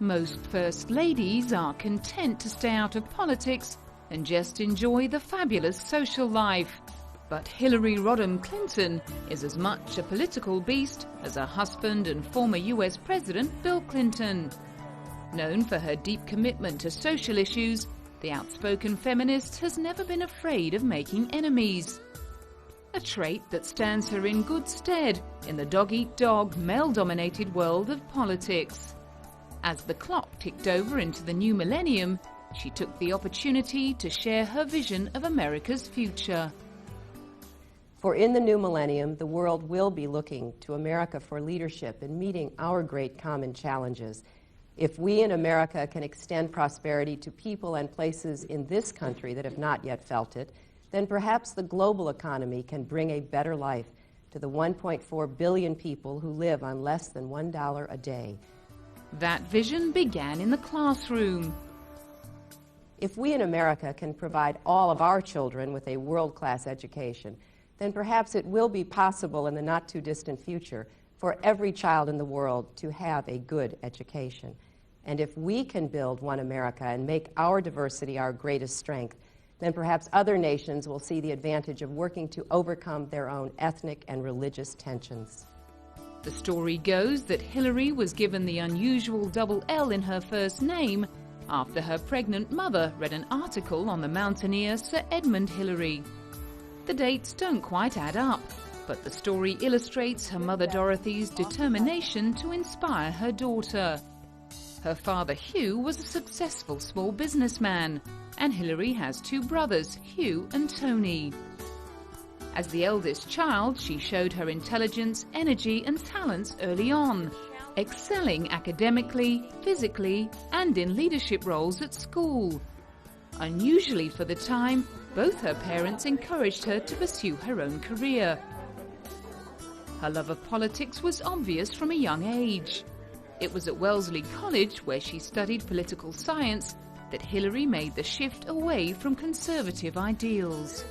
Most First Ladies are content to stay out of politics and just enjoy the fabulous social life. But Hillary Rodham Clinton is as much a political beast as her husband and former US President Bill Clinton. Known for her deep commitment to social issues, the outspoken feminist has never been afraid of making enemies. A trait that stands her in good stead in the dog-eat-dog, male-dominated world of politics. As the clock ticked over into the new millennium, she took the opportunity to share her vision of America's future. For in the new millennium, the world will be looking to America for leadership in meeting our great common challenges. If we in America can extend prosperity to people and places in this country that have not yet felt it, then perhaps the global economy can bring a better life to the 1.4 billion people who live on less than $1 a day. That vision began in the classroom. If we in America can provide all of our children with a world-class education, then perhaps it will be possible in the not-too-distant future for every child in the world to have a good education. And if we can build one America and make our diversity our greatest strength, then perhaps other nations will see the advantage of working to overcome their own ethnic and religious tensions. The story goes that Hillary was given the unusual double L in her first name after her pregnant mother read an article on the mountaineer Sir Edmund Hillary. The dates don't quite add up, but the story illustrates her mother Dorothy's determination to inspire her daughter. Her father Hugh was a successful small businessman, and Hillary has two brothers, Hugh and Tony. As the eldest child, she showed her intelligence, energy and talents early on, excelling academically, physically and in leadership roles at school. Unusually for the time, both her parents encouraged her to pursue her own career. Her love of politics was obvious from a young age. It was at Wellesley College, where she studied political science, that Hillary made the shift away from conservative ideals.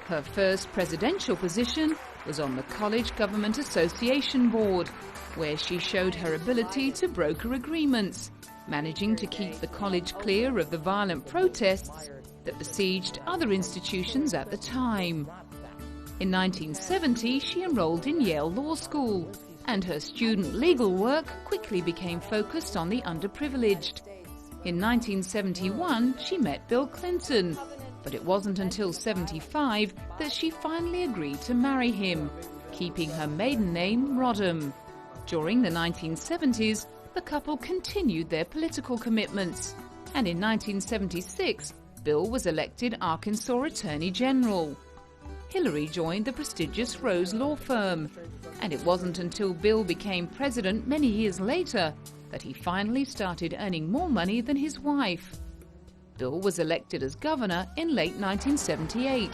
Her first presidential position was on the College Government Association Board, where she showed her ability to broker agreements, managing to keep the college clear of the violent protests that besieged other institutions at the time. In 1970, she enrolled in Yale Law School, and her student legal work quickly became focused on the underprivileged. In 1971, she met Bill Clinton, but it wasn't until '75 that she finally agreed to marry him, keeping her maiden name Rodham. During the 1970s, the couple continued their political commitments, and in 1976, Bill was elected Arkansas Attorney General. Hillary joined the prestigious Rose law firm, and it wasn't until Bill became president many years later that he finally started earning more money than his wife. Bill was elected as governor in late 1978,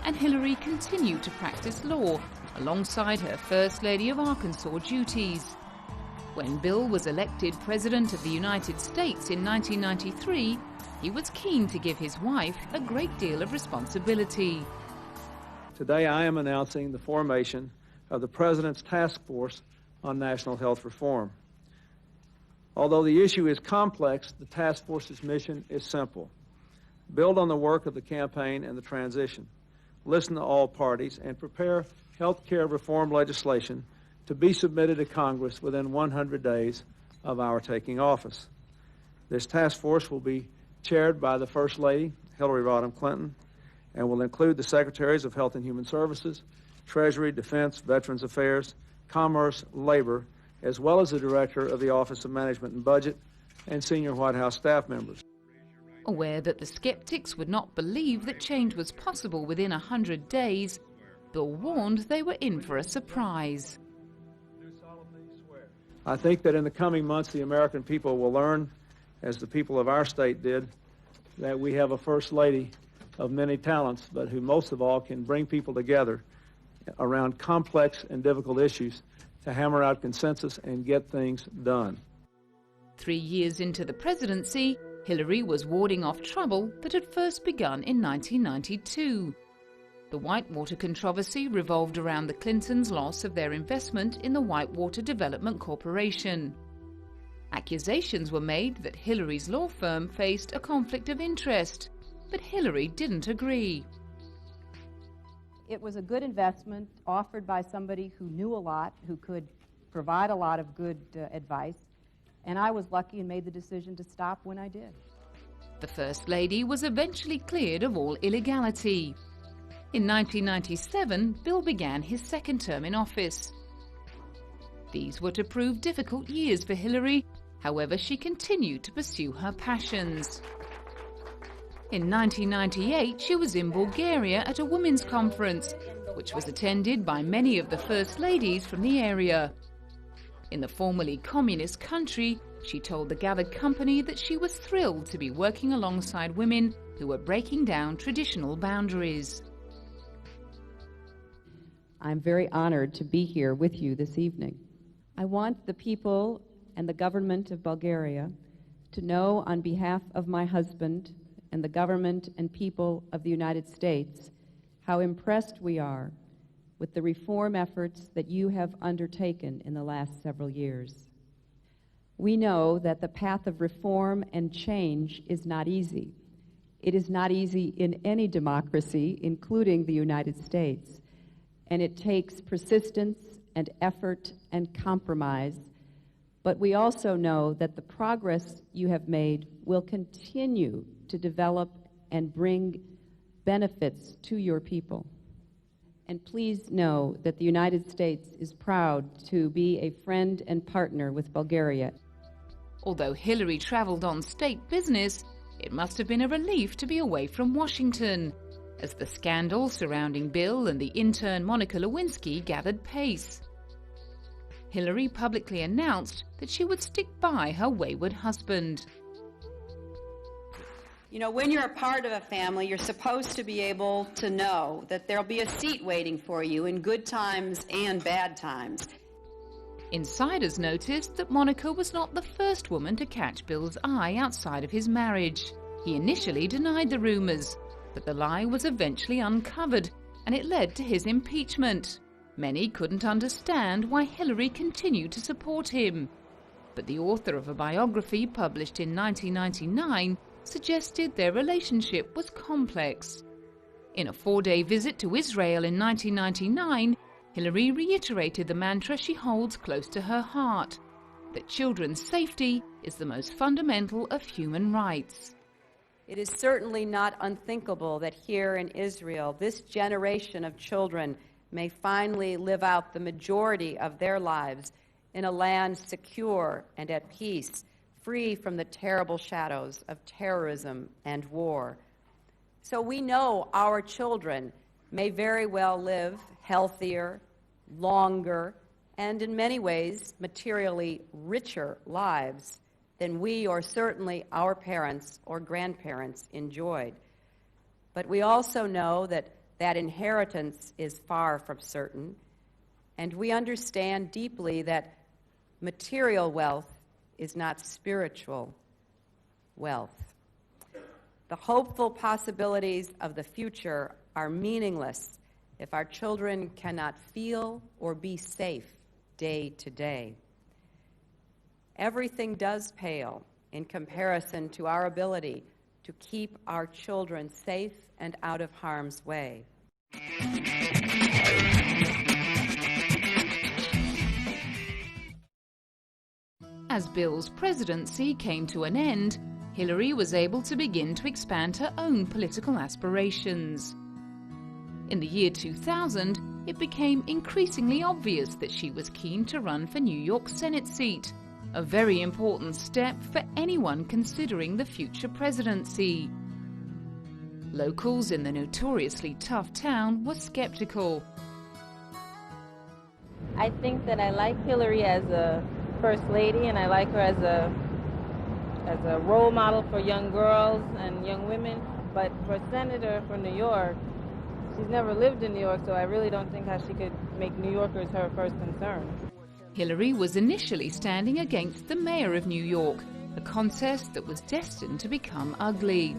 and Hillary continued to practice law alongside her First Lady of Arkansas duties. When Bill was elected President of the United States in 1993, he was keen to give his wife a great deal of responsibility. Today I am announcing the formation of the President's Task Force on National Health Reform. Although the issue is complex, the task force's mission is simple. Build on the work of the campaign and the transition. Listen to all parties and prepare health care reform legislation to be submitted to Congress within 100 days of our taking office. This task force will be chaired by the First Lady, Hillary Rodham Clinton, and will include the Secretaries of Health and Human Services, Treasury, Defense, Veterans Affairs, Commerce, Labor, as well as the Director of the Office of Management and Budget and senior White House staff members. Aware that the skeptics would not believe that change was possible within 100 days, Bill warned they were in for a surprise. I think that in the coming months the American people will learn, as the people of our state did, that we have a First Lady of many talents, but who most of all can bring people together around complex and difficult issues to hammer out consensus and get things done. 3 years into the presidency, Hillary was warding off trouble that had first begun in 1992. The Whitewater controversy revolved around the Clintons' loss of their investment in the Whitewater Development Corporation. Accusations were made that Hillary's law firm faced a conflict of interest, but Hillary didn't agree. It was a good investment offered by somebody who knew a lot, who could provide a lot of good advice, and I was lucky and made the decision to stop when I did. The First Lady was eventually cleared of all illegality. In 1997, Bill began his second term in office. These were to prove difficult years for Hillary. However, she continued to pursue her passions. In 1998, she was in Bulgaria at a women's conference, which was attended by many of the First Ladies from the area. In the formerly communist country, she told the gathered company that she was thrilled to be working alongside women who were breaking down traditional boundaries. I'm very honored to be here with you this evening. I want the people and the government of Bulgaria to know, on behalf of my husband and the government and people of the United States, how impressed we are with the reform efforts that you have undertaken in the last several years. We know that the path of reform and change is not easy. It is not easy in any democracy, including the United States, and it takes persistence and effort and compromise. But we also know that the progress you have made will continue to develop and bring benefits to your people. And please know that the United States is proud to be a friend and partner with Bulgaria. Although Hillary traveled on state business, it must have been a relief to be away from Washington, as the scandal surrounding Bill and the intern Monica Lewinsky gathered pace. Hillary publicly announced that she would stick by her wayward husband. You know, when you're a part of a family, you're supposed to be able to know that there'll be a seat waiting for you in good times and bad times. Insiders noticed that Monica was not the first woman to catch Bill's eye outside of his marriage. He initially denied the rumors, but the lie was eventually uncovered, and it led to his impeachment. Many couldn't understand why Hillary continued to support him. But the author of a biography published in 1999 suggested their relationship was complex. In a 4-day visit to Israel in 1999, Hillary reiterated the mantra she holds close to her heart, that children's safety is the most fundamental of human rights. It is certainly not unthinkable that here in Israel, this generation of children may finally live out the majority of their lives in a land secure and at peace, free from the terrible shadows of terrorism and war. So we know our children may very well live healthier, longer, and in many ways materially richer lives than we or certainly our parents or grandparents enjoyed. But we also know that that inheritance is far from certain, and we understand deeply that material wealth is not spiritual wealth. The hopeful possibilities of the future are meaningless if our children cannot feel or be safe day to day. Everything does pale in comparison to our ability to keep our children safe and out of harm's way. As Bill's presidency came to an end, Hillary was able to begin to expand her own political aspirations. In the year 2000, it became increasingly obvious that she was keen to run for New York's Senate seat, a very important step for anyone considering the future presidency. Locals in the notoriously tough town were skeptical. I think that I like Hillary as a First Lady, and I like her as a role model for young girls and young women. But for Senator for New York, she's never lived in New York, so I really don't think how she could make New Yorkers her first concern. Hillary was initially standing against the mayor of New York, a contest that was destined to become ugly.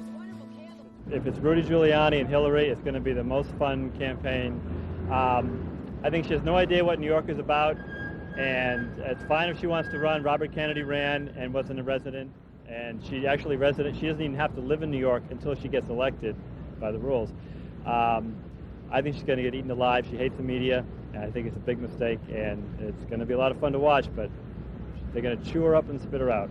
If it's Rudy Giuliani and Hillary, it's going to be the most fun campaign. I think she has no idea what New York is about. And it's fine if she wants to run. Robert Kennedy ran and wasn't a resident, and she actually resident. She doesn't even have to live in New York until she gets elected by the rules. I think she's going to get eaten alive. She hates the media, and I think it's a big mistake, and it's going to be a lot of fun to watch, but they're going to chew her up and spit her out.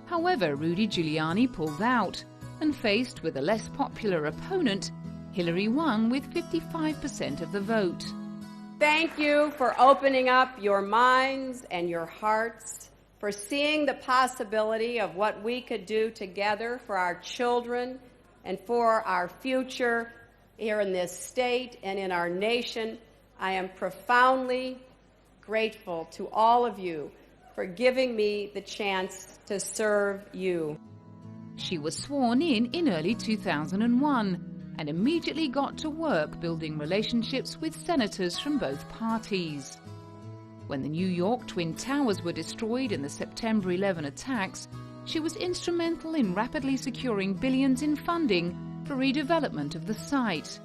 However, Rudy Giuliani pulled out, and faced with a less popular opponent, Hillary won with 55% of the vote. Thank you for opening up your minds and your hearts, for seeing the possibility of what we could do together for our children and for our future here in this state and in our nation. I am profoundly grateful to all of you for giving me the chance to serve you. She was sworn in early 2001 and immediately got to work building relationships with senators from both parties. When the New York Twin Towers were destroyed in the September 11 attacks, she was instrumental in rapidly securing billions in funding for redevelopment of the site.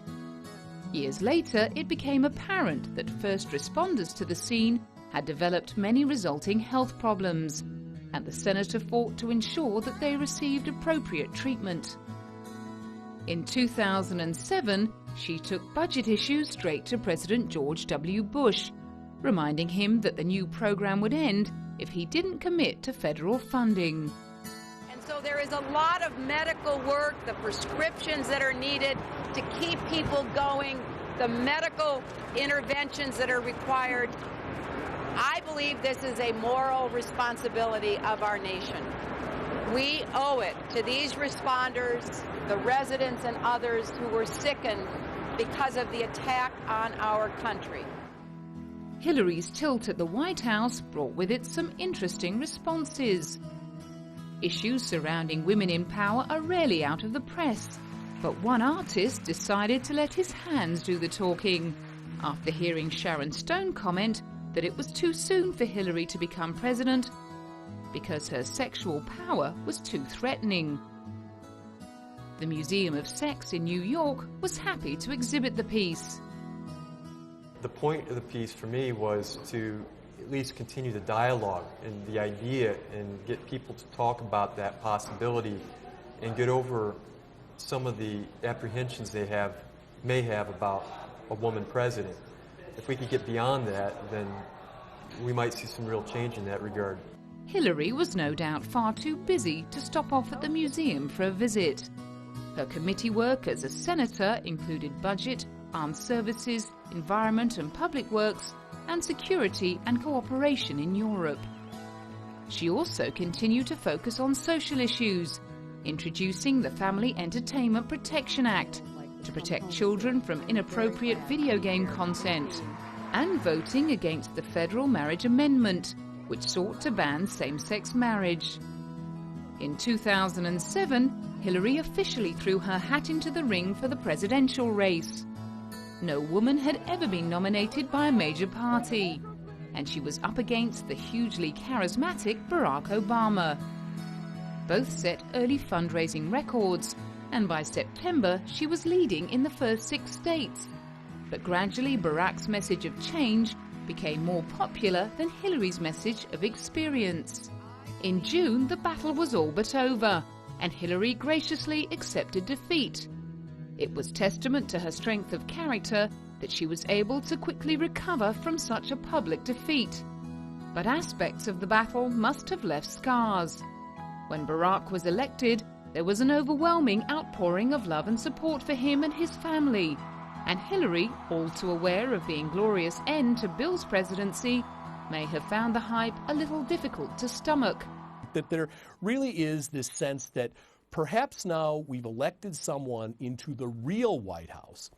Years later, it became apparent that first responders to the scene had developed many resulting health problems, and the senator fought to ensure that they received appropriate treatment. In 2007, she took budget issues straight to President George W. Bush, reminding him that the new program would end if he didn't commit to federal funding. And so there is a lot of medical work, the prescriptions that are needed to keep people going, the medical interventions that are required. I believe this is a moral responsibility of our nation. We owe it to these responders, the residents and others who were sickened because of the attack on our country. Hillary's tilt at the White House brought with it some interesting responses. Issues surrounding women in power are rarely out of the press, but one artist decided to let his hands do the talking after hearing Sharon Stone comment that it was too soon for Hillary to become president because her sexual power was too threatening. The Museum of Sex in New York was happy to exhibit the piece. The point of the piece for me was to at least continue the dialogue and the idea and get people to talk about that possibility and get over some of the apprehensions they may have about a woman president. If we could get beyond that, then we might see some real change in that regard. Hillary was no doubt far too busy to stop off at the museum for a visit. Her committee work as a senator included budget, armed services, environment and public works, and security and cooperation in Europe. She also continued to focus on social issues, introducing the Family Entertainment Protection Act to protect children from inappropriate video game content, and voting against the federal marriage amendment, which sought to ban same-sex marriage. In 2007, Hillary officially threw her hat into the ring for the presidential race. No woman had ever been nominated by a major party, and she was up against the hugely charismatic Barack Obama. Both set early fundraising records, and by September she was leading in the first 6 states. But gradually Barack's message of change became more popular than Hillary's message of experience. In June, the battle was all but over, and Hillary graciously accepted defeat. It was testament to her strength of character that she was able to quickly recover from such a public defeat. But aspects of the battle must have left scars. When Barack was elected, there was an overwhelming outpouring of love and support for him and his family. And Hillary, all too aware of the inglorious end to Bill's presidency, may have found the hype a little difficult to stomach. That there really is this sense that perhaps now we've elected someone into the real White House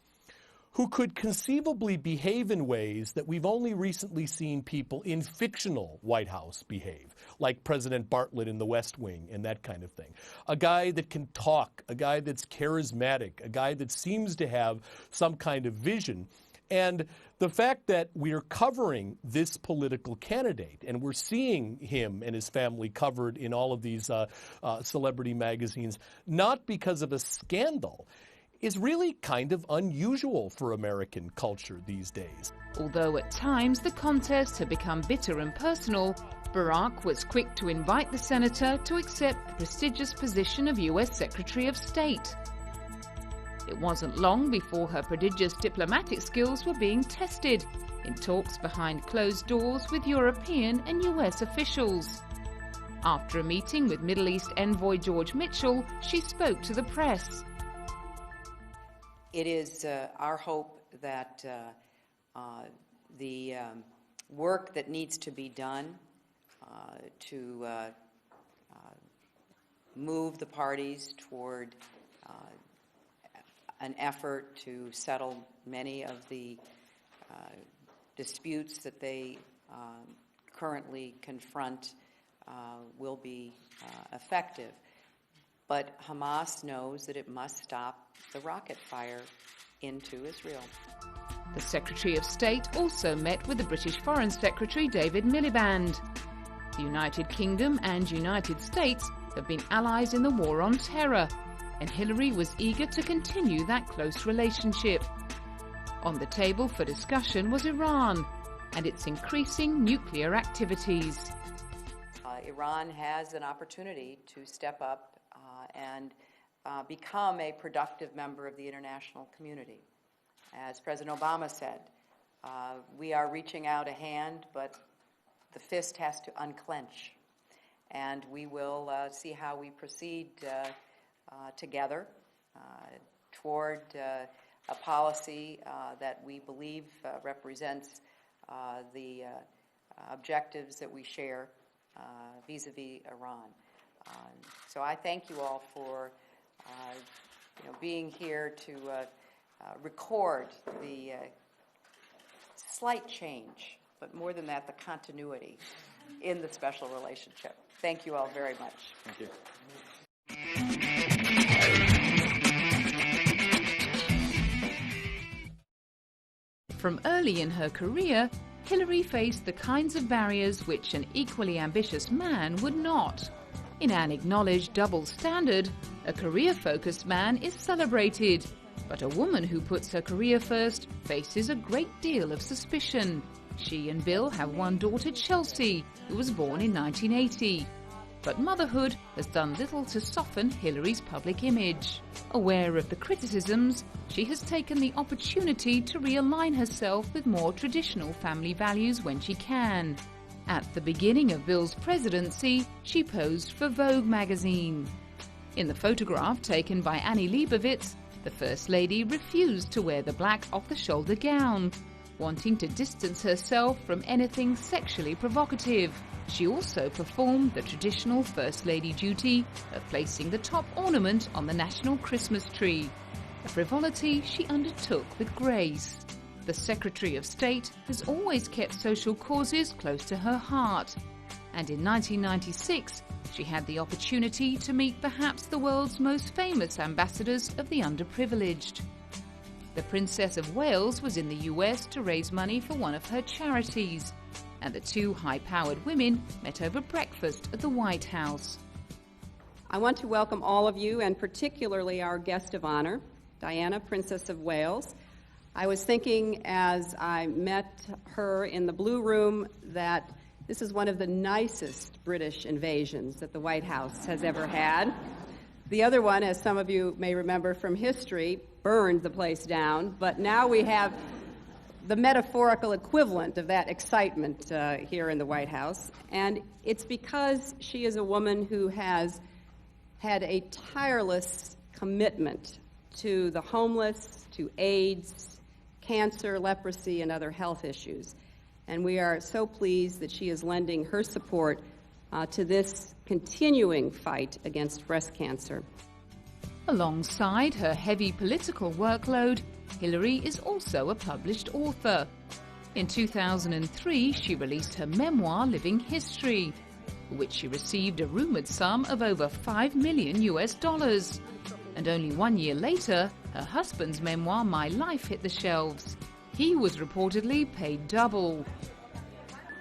who could conceivably behave in ways that we've only recently seen people in fictional White House behave, like President Bartlett in The West Wing and that kind of thing. A guy that can talk, a guy that's charismatic, a guy that seems to have some kind of vision. And the fact that we're covering this political candidate, and we're seeing him and his family covered in all of these celebrity magazines, not because of a scandal. is really kind of unusual for American culture these days. Although at times the contest had become bitter and personal, Barack was quick to invite the senator to accept the prestigious position of U.S. Secretary of State. It wasn't long before her prodigious diplomatic skills were being tested in talks behind closed doors with European and U.S. officials. After a meeting with Middle East envoy George Mitchell, she spoke to the press. It is our hope that the work that needs to be done to move the parties toward an effort to settle many of the disputes that they currently confront will be effective. But Hamas knows that it must stop the rocket fire into Israel. The Secretary of State also met with the British Foreign Secretary David Miliband. The United Kingdom and United States have been allies in the war on terror, and Hillary was eager to continue that close relationship. On the table for discussion was Iran and its increasing nuclear activities. Iran has an opportunity to step up and become a productive member of the international community. As President Obama said, we are reaching out a hand, but the fist has to unclench. And we will see how we proceed together toward a policy that we believe represents the objectives that we share vis-a-vis Iran. So I thank you all for being here to record the slight change, but more than that, the continuity in the special relationship. Thank you all very much. Thank you. From early in her career, Hillary faced the kinds of barriers which an equally ambitious man would not. In an acknowledged double standard, a career-focused man is celebrated, but a woman who puts her career first faces a great deal of suspicion. She and Bill have one daughter, Chelsea, who was born in 1980. But motherhood has done little to soften Hillary's public image. Aware of the criticisms, she has taken the opportunity to realign herself with more traditional family values when she can. At the beginning of Bill's presidency, she posed for Vogue magazine. In the photograph taken by Annie Leibovitz, the First Lady refused to wear the black off-the-shoulder gown, wanting to distance herself from anything sexually provocative. She also performed the traditional First Lady duty of placing the top ornament on the national Christmas tree, a frivolity she undertook with grace. The Secretary of State has always kept social causes close to her heart, and in 1996 she had the opportunity to meet perhaps the world's most famous ambassadors of the underprivileged. The Princess of Wales was in the US to raise money for one of her charities, and the two high-powered women met over breakfast at the White House. I want to welcome all of you, and particularly our guest of honor, Diana, Princess of Wales. I was thinking as I met her in the Blue Room that this is one of the nicest British invasions that the White House has ever had. The other one, as some of you may remember from history, burned the place down, but now we have the metaphorical equivalent of that excitement here in the White House. And it's because she is a woman who has had a tireless commitment to the homeless, to AIDS, cancer, leprosy, and other health issues. And we are so pleased that she is lending her support to this continuing fight against breast cancer. Alongside her heavy political workload, Hillary is also a published author. In 2003, she released her memoir, Living History, for which she received a rumored sum of over $5 million US. And only 1 year later, her husband's memoir, My Life, hit the shelves. He was reportedly paid double.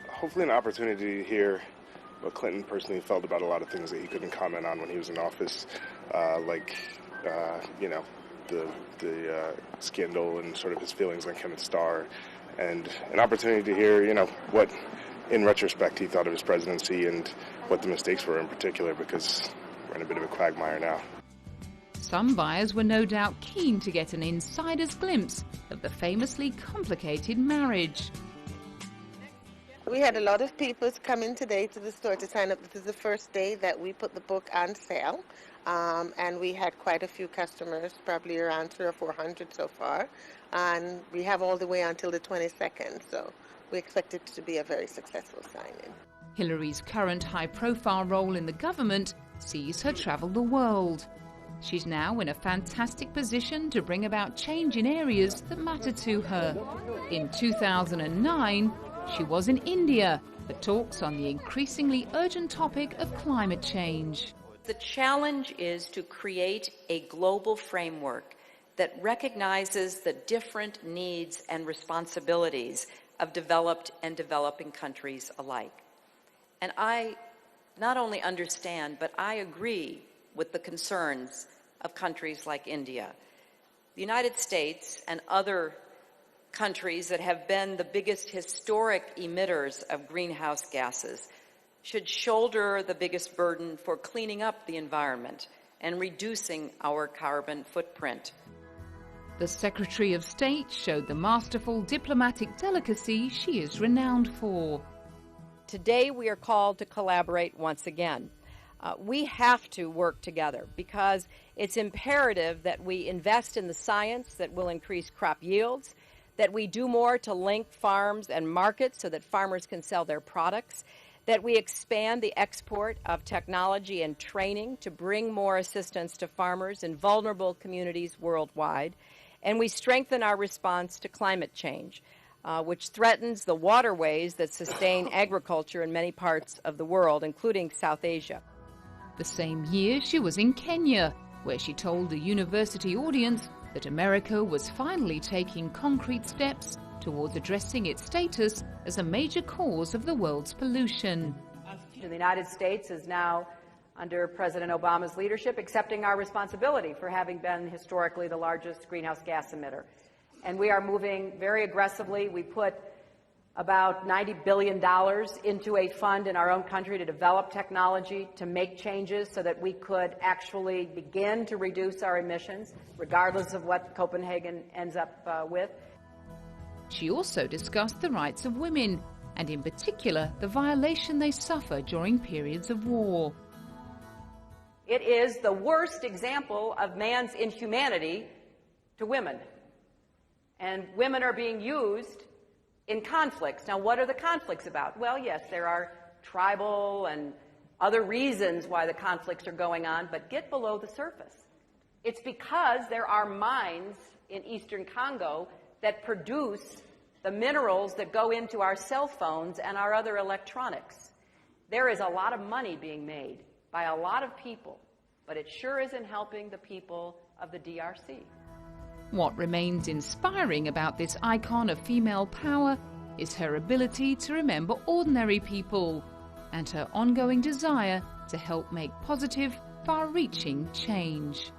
Hopefully an opportunity to hear what Clinton personally felt about a lot of things that he couldn't comment on when he was in office, the scandal and sort of his feelings on Kenneth Starr, and an opportunity to hear, what, in retrospect, he thought of his presidency and what the mistakes were in particular, because we're in a bit of a quagmire now. Some buyers were no doubt keen to get an insider's glimpse of the famously complicated marriage. We had a lot of people come in today to the store to sign up. This is the first day that we put the book on sale, and we had quite a few customers, probably around 300 or 400 so far, and we have all the way until the 22nd, so we expect it to be a very successful signing. Hillary's current high-profile role in the government sees her travel the world. She's now in a fantastic position to bring about change in areas that matter to her. In 2009, she was in India for talks on the increasingly urgent topic of climate change. The challenge is to create a global framework that recognizes the different needs and responsibilities of developed and developing countries alike. And I not only understand, but I agree with the concerns of countries like India. The United States and other countries that have been the biggest historic emitters of greenhouse gases should shoulder the biggest burden for cleaning up the environment and reducing our carbon footprint. The Secretary of State showed the masterful diplomatic delicacy she is renowned for. Today we are called to collaborate once again. We have to work together because it's imperative that we invest in the science that will increase crop yields, that we do more to link farms and markets so that farmers can sell their products, that we expand the export of technology and training to bring more assistance to farmers in vulnerable communities worldwide, and we strengthen our response to climate change, which threatens the waterways that sustain agriculture in many parts of the world, including South Asia. The same year, she was in Kenya, where she told a university audience that America was finally taking concrete steps towards addressing its status as a major cause of the world's pollution. The United States is now, under President Obama's leadership, accepting our responsibility for having been historically the largest greenhouse gas emitter. And we are moving very aggressively. We put about $90 billion into a fund in our own country to develop technology, to make changes so that we could actually begin to reduce our emissions, regardless of what Copenhagen ends up with. She also discussed the rights of women, and in particular, the violation they suffer during periods of war. It is the worst example of man's inhumanity to women. And women are being used in conflicts. Now, what are the conflicts about? Well, yes, there are tribal and other reasons why the conflicts are going on, but get below the surface. It's because there are mines in eastern Congo that produce the minerals that go into our cell phones and our other electronics. There is a lot of money being made by a lot of people, but it sure isn't helping the people of the DRC. What remains inspiring about this icon of female power is her ability to remember ordinary people and her ongoing desire to help make positive, far-reaching change.